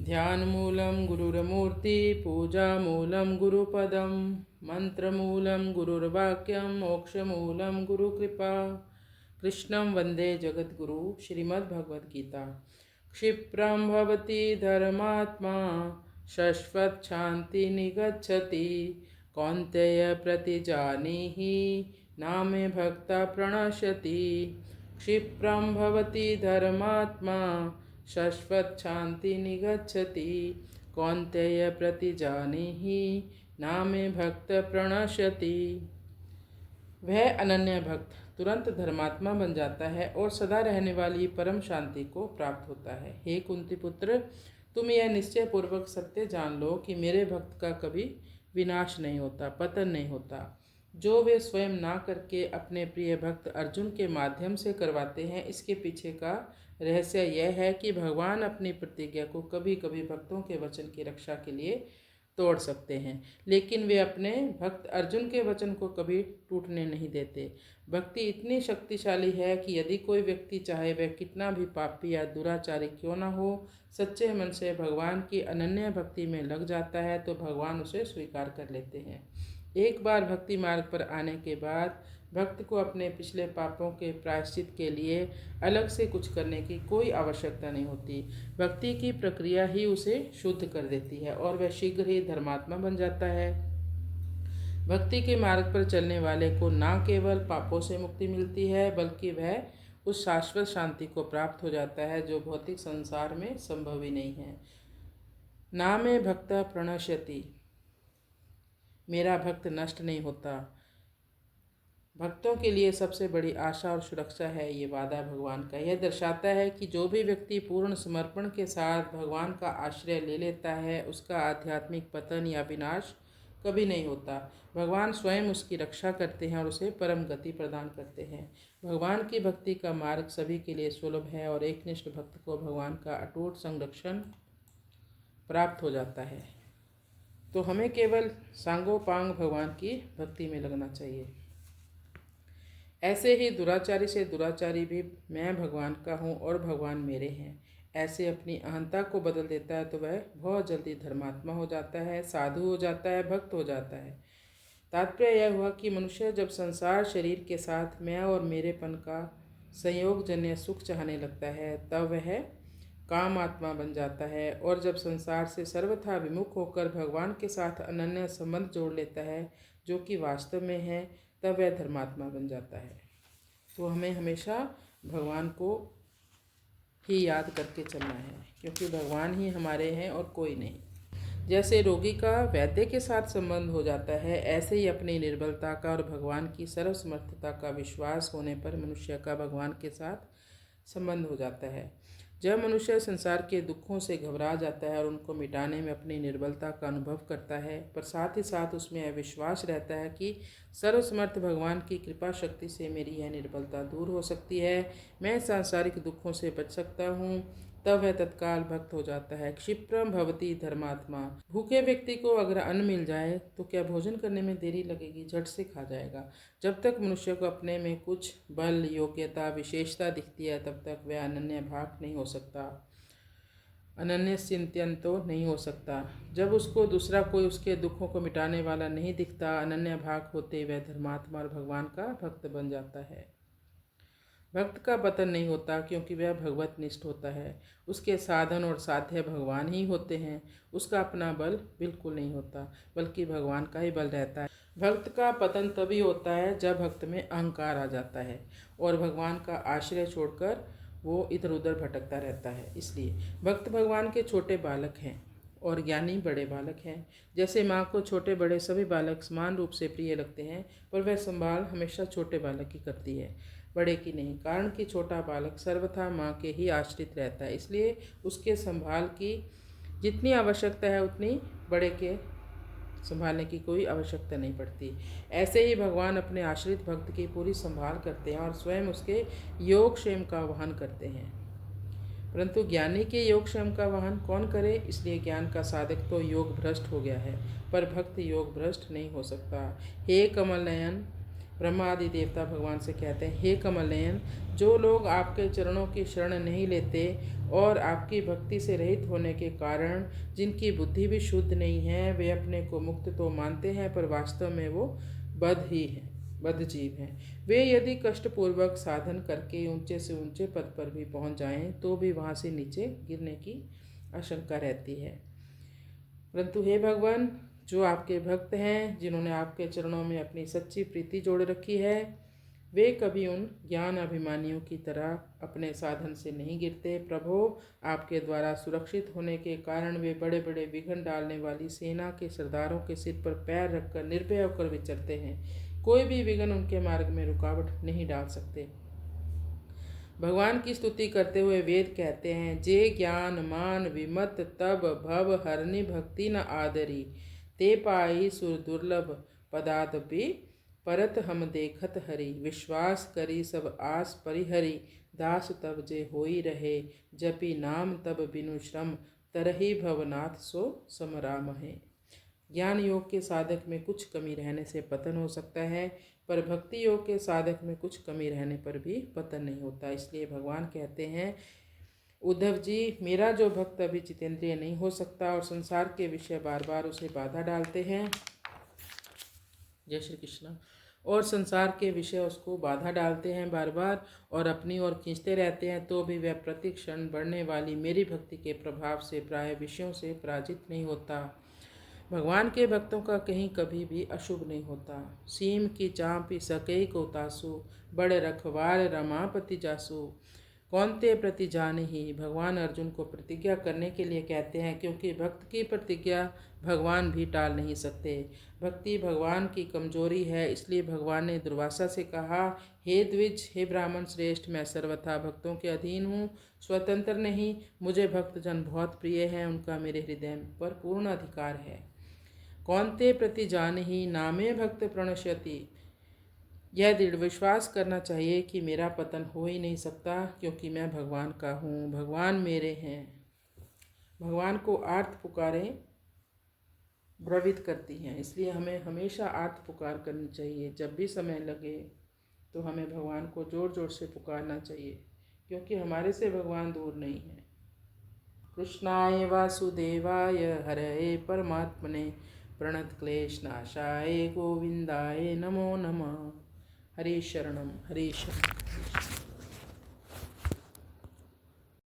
ध्यानमूलं गुरुर्मूर्ति पूजामूलं गुरुपदं मंत्रमूलं गुरुर्वाक्यं मोक्षमूलं गुरुकृपा। कृष्णं वंदे जगद्गुरु। श्रीमद्भगवद्गीता। क्षिप्रं भवति धर्मात्मा शश्वच्छान्ति निगच्छति कौन्तेय प्रतिजानीहि नामे भक्ता प्रणश्यति। क्षिप्रं भवति धर्मात्मा शश्वच्छान्ति निगच्छति कौन्तेय प्रतिजानीहि नामे भक्त प्रणश्यति। वह अनन्य भक्त तुरंत धर्मात्मा बन जाता है और सदा रहने वाली परम शांति को प्राप्त होता है। हे कुंती पुत्र, तुम यह निश्चय पूर्वक सत्य जान लो कि मेरे भक्त का कभी विनाश नहीं होता, पतन नहीं होता। जो वे स्वयं ना करके अपने प्रिय भक्त अर्जुन के माध्यम से करवाते हैं, इसके पीछे का रहस्य यह है कि भगवान अपनी प्रतिज्ञा को कभी कभी भक्तों के वचन की रक्षा के लिए तोड़ सकते हैं, लेकिन वे अपने भक्त अर्जुन के वचन को कभी टूटने नहीं देते। भक्ति इतनी शक्तिशाली है कि यदि कोई व्यक्ति चाहे वह कितना भी पापी या दुराचारी क्यों न हो, सच्चे मन से भगवान की अनन्य भक्ति में लग जाता है तो भगवान उसे स्वीकार कर लेते हैं। एक बार भक्ति मार्ग पर आने के बाद भक्त को अपने पिछले पापों के प्रायश्चित के लिए अलग से कुछ करने की कोई आवश्यकता नहीं होती। भक्ति की प्रक्रिया ही उसे शुद्ध कर देती है और वह शीघ्र ही धर्मात्मा बन जाता है। भक्ति के मार्ग पर चलने वाले को न केवल पापों से मुक्ति मिलती है, बल्कि वह उस शाश्वत शांति को प्राप्त हो जाता है जो भौतिक संसार में संभव ही नहीं है। नामे भक्त प्रणश्यति, मेरा भक्त नष्ट नहीं होता। भक्तों के लिए सबसे बड़ी आशा और सुरक्षा है ये वादा भगवान का। यह दर्शाता है कि जो भी व्यक्ति पूर्ण समर्पण के साथ भगवान का आश्रय ले लेता है, उसका आध्यात्मिक पतन या विनाश कभी नहीं होता। भगवान स्वयं उसकी रक्षा करते हैं और उसे परम गति प्रदान करते हैं। भगवान की भक्ति का मार्ग सभी के लिए सुलभ है और एकनिष्ठ भक्त को भगवान का अटूट संरक्षण प्राप्त हो जाता है। तो हमें केवल सांगोपांग भगवान की भक्ति में लगना चाहिए। ऐसे ही दुराचारी से दुराचारी भी मैं भगवान का हूँ और भगवान मेरे हैं, ऐसे अपनी अहंता को बदल देता है तो वह बहुत जल्दी धर्मात्मा हो जाता है, साधु हो जाता है, भक्त हो जाता है। तात्पर्य यह हुआ कि मनुष्य जब संसार शरीर के साथ मैं और मेरेपन का संयोगजन्य सुख चाहने लगता है, तब वह काम आत्मा बन जाता है, और जब संसार से सर्वथा विमुख होकर भगवान के साथ अनन्य संबंध जोड़ लेता है जो कि वास्तव में है, तब वह धर्मात्मा बन जाता है। तो हमें हमेशा भगवान को ही याद करके चलना है, क्योंकि भगवान ही हमारे हैं और कोई नहीं। जैसे रोगी का वैद्य के साथ संबंध हो जाता है, ऐसे ही अपनी निर्बलता का और भगवान की सर्वसमर्थता का विश्वास होने पर मनुष्य का भगवान के साथ संबंध हो जाता है। जब मनुष्य संसार के दुखों से घबरा जाता है और उनको मिटाने में अपनी निर्बलता का अनुभव करता है, पर साथ ही साथ उसमें यह विश्वास रहता है कि सर्वसमर्थ भगवान की कृपा शक्ति से मेरी यह निर्बलता दूर हो सकती है, मैं सांसारिक दुखों से बच सकता हूँ, तब वह तत्काल भक्त हो जाता है। क्षिप्रम भवति धर्मात्मा। भूखे व्यक्ति को अगर अन्न मिल जाए तो क्या भोजन करने में देरी लगेगी, झट से खा जाएगा। जब तक मनुष्य को अपने में कुछ बल, योग्यता, विशेषता दिखती है, तब तक वह अनन्य भाग नहीं हो सकता, अनन्य चिंतन तो नहीं हो सकता। जब उसको दूसरा कोई उसके दुखों को मिटाने वाला नहीं दिखता, अनन्य भाग होते वह धर्मात्मा और भगवान का भक्त बन जाता है। भक्त का पतन नहीं होता क्योंकि वह भगवत निष्ठ होता है। उसके साधन और साध्य भगवान ही होते हैं। उसका अपना बल बिल्कुल नहीं होता, बल्कि भगवान का ही बल रहता है। भक्त का पतन तभी होता है जब भक्त में अहंकार आ जाता है और भगवान का आश्रय छोड़कर वो इधर उधर भटकता रहता है। इसलिए भक्त भगवान के छोटे बालक हैं और ज्ञानी बड़े बालक हैं। जैसे माँ को छोटे बड़े सभी बालक समान रूप से प्रिय लगते हैं, पर वह संभाल हमेशा छोटे बालक की करती है, बड़े की नहीं। कारण कि छोटा बालक सर्वथा माँ के ही आश्रित रहता है, इसलिए उसके संभाल की जितनी आवश्यकता है उतनी बड़े के संभालने की कोई आवश्यकता नहीं पड़ती। ऐसे ही भगवान अपने आश्रित भक्त की पूरी संभाल करते हैं और स्वयं उसके योगक्षेम का वहन करते हैं। परंतु ज्ञानी के योगक्षेम का वहन कौन करे, इसलिए ज्ञान का साधक तो योग भ्रष्ट हो गया है, पर भक्त योग भ्रष्ट नहीं हो सकता। हे कमल नयन, ब्रह्मा आदि देवता भगवान से कहते हैं, हे कमल नयन, जो लोग आपके चरणों की शरण नहीं लेते और आपकी भक्ति से रहित होने के कारण जिनकी बुद्धि भी शुद्ध नहीं है, वे अपने को मुक्त तो मानते हैं पर वास्तव में वो बद्ध ही हैं, बद्ध जीव हैं। वे यदि कष्टपूर्वक साधन करके ऊंचे से ऊंचे पद पर भी पहुंच जाएं तो भी वहां से नीचे गिरने की आशंका रहती है। परंतु हे भगवान, जो आपके भक्त हैं, जिन्होंने आपके चरणों में अपनी सच्ची प्रीति जोड़ रखी है, वे कभी उन ज्ञान अभिमानियों की तरह अपने साधन से नहीं गिरते। प्रभु, आपके द्वारा सुरक्षित होने के कारण वे बड़े बड़े विघ्न डालने वाली सेना के सरदारों के सिर पर पैर रखकर निर्भय होकर विचरते हैं। कोई भी विघ्न उनके मार्ग में रुकावट नहीं डाल सकते। भगवान की स्तुति करते हुए वेद कहते हैं, जे ज्ञान मान विमत तब भव हरनि भक्ति न आदरी, ते पाई सुर दुर्लभ पदादपि परत हम देखत हरि, विश्वास करी सब आस परिहरि, दास तब जे होई रहे, जपि नाम तब बिनु श्रम, तरहि भवनाथ सो समराम है। ज्ञान योग के साधक में कुछ कमी रहने से पतन हो सकता है, पर भक्ति योग के साधक में कुछ कमी रहने पर भी पतन नहीं होता। इसलिए भगवान कहते हैं, उद्धव जी, मेरा जो भक्त अभी जितेंद्रिय नहीं हो सकता और संसार के विषय बार बार उसे बाधा डालते हैं, जय श्री कृष्ण, और संसार के विषय उसको बाधा डालते हैं बार बार और अपनी ओर खींचते रहते हैं, तो भी वह प्रति क्षण बढ़ने वाली मेरी भक्ति के प्रभाव से प्राय विषयों से पराजित नहीं होता। भगवान के भक्तों का कहीं कभी भी अशुभ नहीं होता। सीम की चाँपी सकई को तासु, बड़ रखवार रमापति जासु, कौनते प्रति जान ही। भगवान अर्जुन को प्रतिज्ञा करने के लिए कहते हैं, क्योंकि भक्त की प्रतिज्ञा भगवान भी टाल नहीं सकते। भक्ति भगवान की कमजोरी है, इसलिए भगवान ने दुर्वासा से कहा, हे द्विज, हे ब्राह्मण श्रेष्ठ, मैं सर्वथा भक्तों के अधीन हूँ, स्वतंत्र नहीं। मुझे भक्तजन बहुत प्रिय हैं, उनका मेरे हृदय पर पूर्ण अधिकार है। कौनते प्रति जान ही, नामे भक्त प्रणश्यति। यह दृढ़ विश्वास करना चाहिए कि मेरा पतन हो ही नहीं सकता, क्योंकि मैं भगवान का हूँ, भगवान मेरे हैं। भगवान को आर्त पुकारें द्रवित करती हैं, इसलिए हमें हमेशा आर्त पुकार करनी चाहिए। जब भी समय लगे तो हमें भगवान को ज़ोर ज़ोर से पुकारना चाहिए, क्योंकि हमारे से भगवान दूर नहीं है। कृष्णाय वासुदेवाय हरये परमात्मने, प्रणत क्लेश नाशाय गोविंदाय नमो नमः। हरे शरणम हरे शरणम।